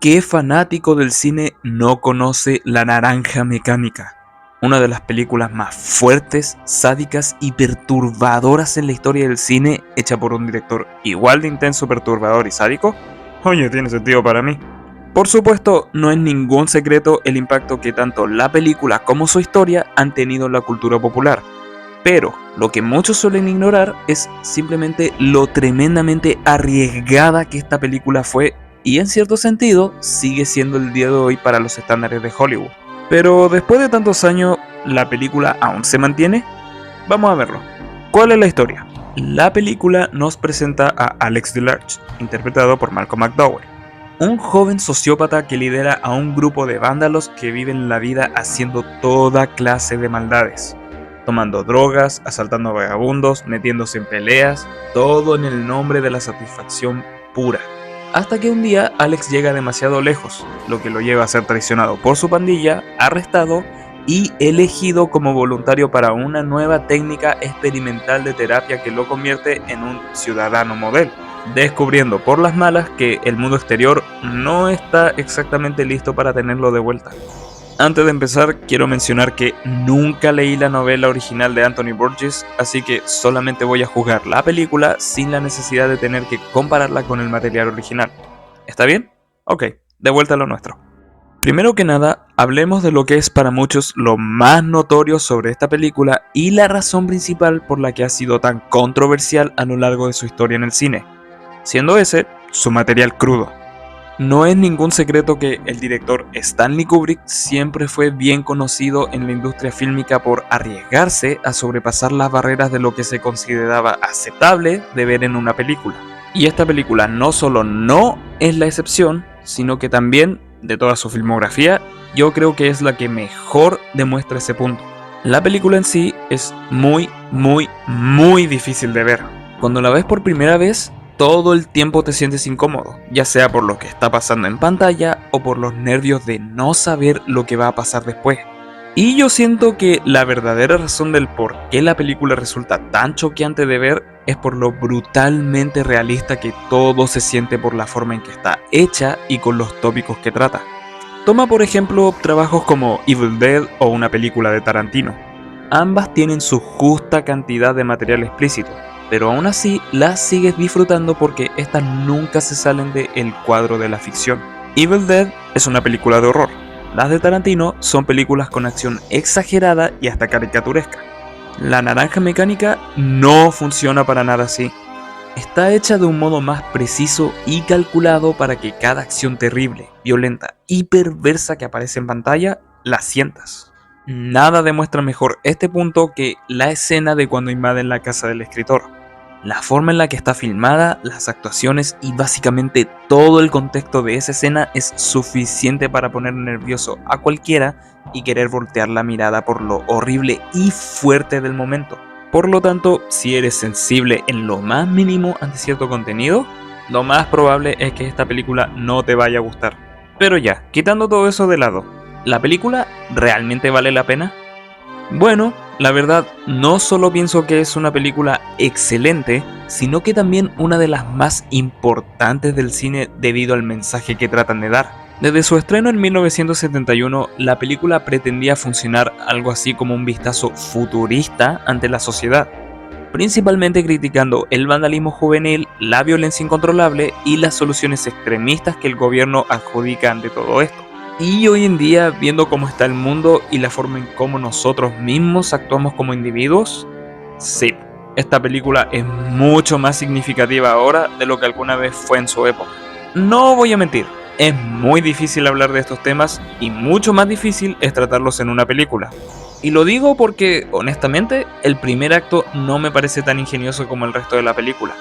¿Qué fanático del cine no conoce La Naranja Mecánica? Una de las películas más fuertes, sádicas y perturbadoras en la historia del cine, hecha por un director igual de intenso, perturbador y sádico. Oye, tiene sentido para mí. Por supuesto, no es ningún secreto el impacto que tanto la película como su historia han tenido en la cultura popular. Pero lo que muchos suelen ignorar es simplemente lo tremendamente arriesgada que esta película fue y en cierto sentido sigue siendo el día de hoy para los estándares de Hollywood. Pero después de tantos años, ¿la película aún se mantiene? Vamos a verlo. ¿Cuál es la historia? La película nos presenta a Alex DeLarge, interpretado por Malcolm McDowell, un joven sociópata que lidera a un grupo de vándalos que viven la vida haciendo toda clase de maldades, tomando drogas, asaltando a vagabundos, metiéndose en peleas, todo en el nombre de la satisfacción pura. Hasta que un día Alex llega demasiado lejos, lo que lo lleva a ser traicionado por su pandilla, arrestado y elegido como voluntario para una nueva técnica experimental de terapia que lo convierte en un ciudadano modelo, descubriendo por las malas que el mundo exterior no está exactamente listo para tenerlo de vuelta. Antes de empezar, quiero mencionar que nunca leí la novela original de Anthony Burgess, así que solamente voy a juzgar la película sin la necesidad de tener que compararla con el material original. ¿Está bien? Ok, de vuelta a lo nuestro. Primero que nada, hablemos de lo que es para muchos lo más notorio sobre esta película y la razón principal por la que ha sido tan controversial a lo largo de su historia en el cine, siendo ese su material crudo. No es ningún secreto que el director Stanley Kubrick siempre fue bien conocido en la industria fílmica por arriesgarse a sobrepasar las barreras de lo que se consideraba aceptable de ver en una película. Y esta película no solo no es la excepción, sino que también, de toda su filmografía, yo creo que es la que mejor demuestra ese punto. La película en sí es muy difícil de ver. Cuando la ves por primera vez, todo el tiempo te sientes incómodo, ya sea por lo que está pasando en pantalla o por los nervios de no saber lo que va a pasar después. Y yo siento que la verdadera razón del por qué la película resulta tan choqueante de ver es por lo brutalmente realista que todo se siente por la forma en que está hecha y con los tópicos que trata. Toma por ejemplo trabajos como Evil Dead o una película de Tarantino. Ambas tienen su justa cantidad de material explícito, pero aún así las sigues disfrutando porque estas nunca se salen del cuadro de la ficción. Evil Dead es una película de horror. Las de Tarantino son películas con acción exagerada y hasta caricaturesca. La Naranja Mecánica no funciona para nada así. Está hecha de un modo más preciso y calculado para que cada acción terrible, violenta y perversa que aparece en pantalla la sientas. Nada demuestra mejor este punto que la escena de cuando invaden la casa del escritor. La forma en la que está filmada, las actuaciones y básicamente todo el contexto de esa escena es suficiente para poner nervioso a cualquiera y querer voltear la mirada por lo horrible y fuerte del momento. Por lo tanto, si eres sensible en lo más mínimo ante cierto contenido, lo más probable es que esta película no te vaya a gustar. Pero ya, quitando todo eso de lado, ¿la película realmente vale la pena? Bueno, la verdad, no solo pienso que es una película excelente, sino que también una de las más importantes del cine debido al mensaje que tratan de dar. Desde su estreno en 1971, la película pretendía funcionar algo así como un vistazo futurista ante la sociedad, principalmente criticando el vandalismo juvenil, la violencia incontrolable y las soluciones extremistas que el gobierno adjudica ante todo esto. Y hoy en día, viendo cómo está el mundo y la forma en cómo nosotros mismos actuamos como individuos, sí, esta película es mucho más significativa ahora de lo que alguna vez fue en su época. No voy a mentir, es muy difícil hablar de estos temas y mucho más difícil es tratarlos en una película. Y lo digo porque, honestamente, el primer acto no me parece tan ingenioso como el resto de la película.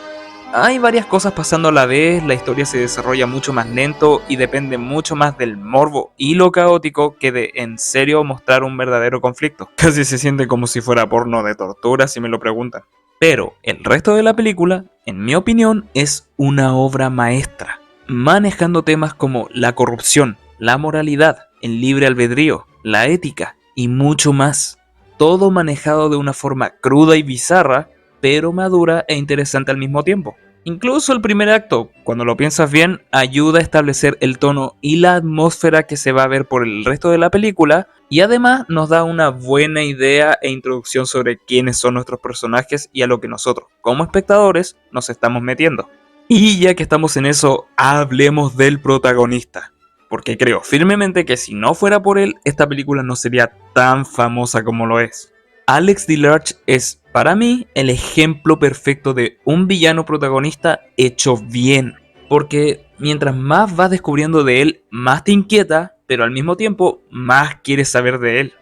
Hay varias cosas pasando a la vez, la historia se desarrolla mucho más lento y depende mucho más del morbo y lo caótico que de en serio mostrar un verdadero conflicto. Casi se siente como si fuera porno de tortura si me lo preguntan. Pero el resto de la película, en mi opinión, es una obra maestra, manejando temas como la corrupción, la moralidad, el libre albedrío, la ética y mucho más. Todo manejado de una forma cruda y bizarra, pero madura e interesante al mismo tiempo. Incluso el primer acto, cuando lo piensas bien, ayuda a establecer el tono y la atmósfera que se va a ver por el resto de la película, y además nos da una buena idea e introducción sobre quiénes son nuestros personajes y a lo que nosotros, como espectadores, nos estamos metiendo. Y ya que estamos en eso, hablemos del protagonista, porque creo firmemente que si no fuera por él, esta película no sería tan famosa como lo es. Alex DeLarge es, para mí, el ejemplo perfecto de un villano protagonista hecho bien. Porque mientras más vas descubriendo de él, más te inquieta, pero al mismo tiempo más quieres saber de él.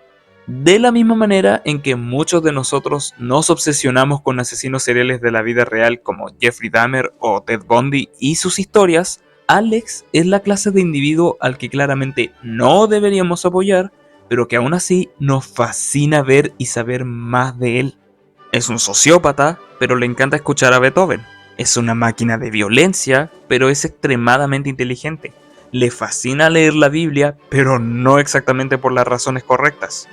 De la misma manera en que muchos de nosotros nos obsesionamos con asesinos seriales de la vida real como Jeffrey Dahmer o Ted Bundy y sus historias, Alex es la clase de individuo al que claramente no deberíamos apoyar, pero que aún así nos fascina ver y saber más de él. Es un sociópata, pero le encanta escuchar a Beethoven. Es una máquina de violencia, pero es extremadamente inteligente. Le fascina leer la Biblia, pero no exactamente por las razones correctas.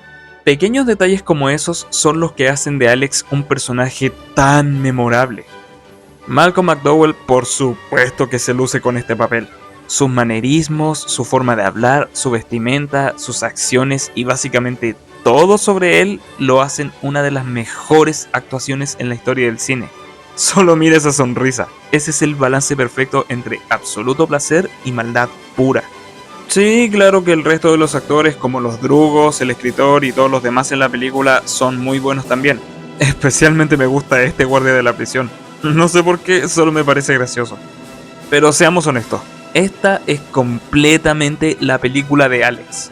Pequeños detalles como esos son los que hacen de Alex un personaje tan memorable. Malcolm McDowell por supuesto que se luce con este papel. Sus manerismos, su forma de hablar, su vestimenta, sus acciones y básicamente todo sobre él lo hacen una de las mejores actuaciones en la historia del cine. Solo mira esa sonrisa, ese es el balance perfecto entre absoluto placer y maldad pura. Sí, claro que el resto de los actores como los drugos, el escritor y todos los demás en la película son muy buenos también. Especialmente me gusta este guardia de la prisión. No sé por qué, solo me parece gracioso. Pero seamos honestos, esta es completamente la película de Alex.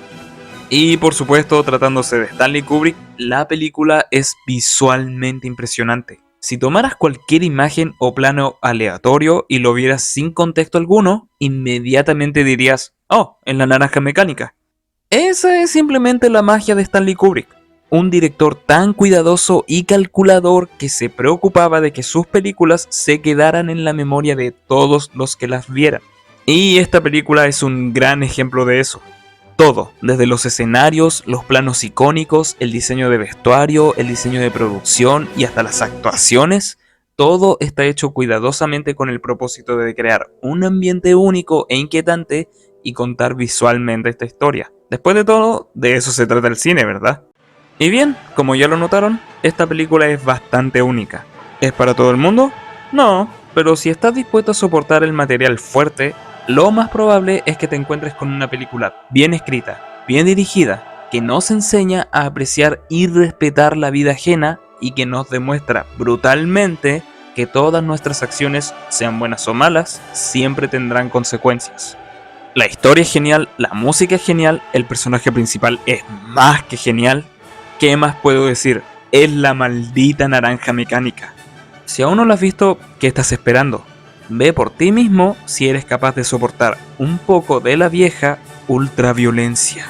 Y por supuesto, tratándose de Stanley Kubrick, la película es visualmente impresionante. Si tomaras cualquier imagen o plano aleatorio y lo vieras sin contexto alguno, inmediatamente dirías, oh, en la naranja mecánica. Esa es simplemente la magia de Stanley Kubrick. Un director tan cuidadoso y calculador que se preocupaba de que sus películas se quedaran en la memoria de todos los que las vieran. Y esta película es un gran ejemplo de eso. Todo, desde los escenarios, los planos icónicos, el diseño de vestuario, el diseño de producción y hasta las actuaciones, todo está hecho cuidadosamente con el propósito de crear un ambiente único e inquietante y contar visualmente esta historia. Después de todo, de eso se trata el cine, ¿verdad? Y bien, como ya lo notaron, esta película es bastante única. ¿Es para todo el mundo? No, pero si estás dispuesto a soportar el material fuerte, lo más probable es que te encuentres con una película bien escrita, bien dirigida, que nos enseña a apreciar y respetar la vida ajena y que nos demuestra brutalmente que todas nuestras acciones, sean buenas o malas, siempre tendrán consecuencias. La historia es genial, la música es genial, el personaje principal es más que genial. ¿Qué más puedo decir? Es la maldita naranja mecánica. Si aún no lo has visto, ¿qué estás esperando? Ve por ti mismo si eres capaz de soportar un poco de la vieja ultraviolencia.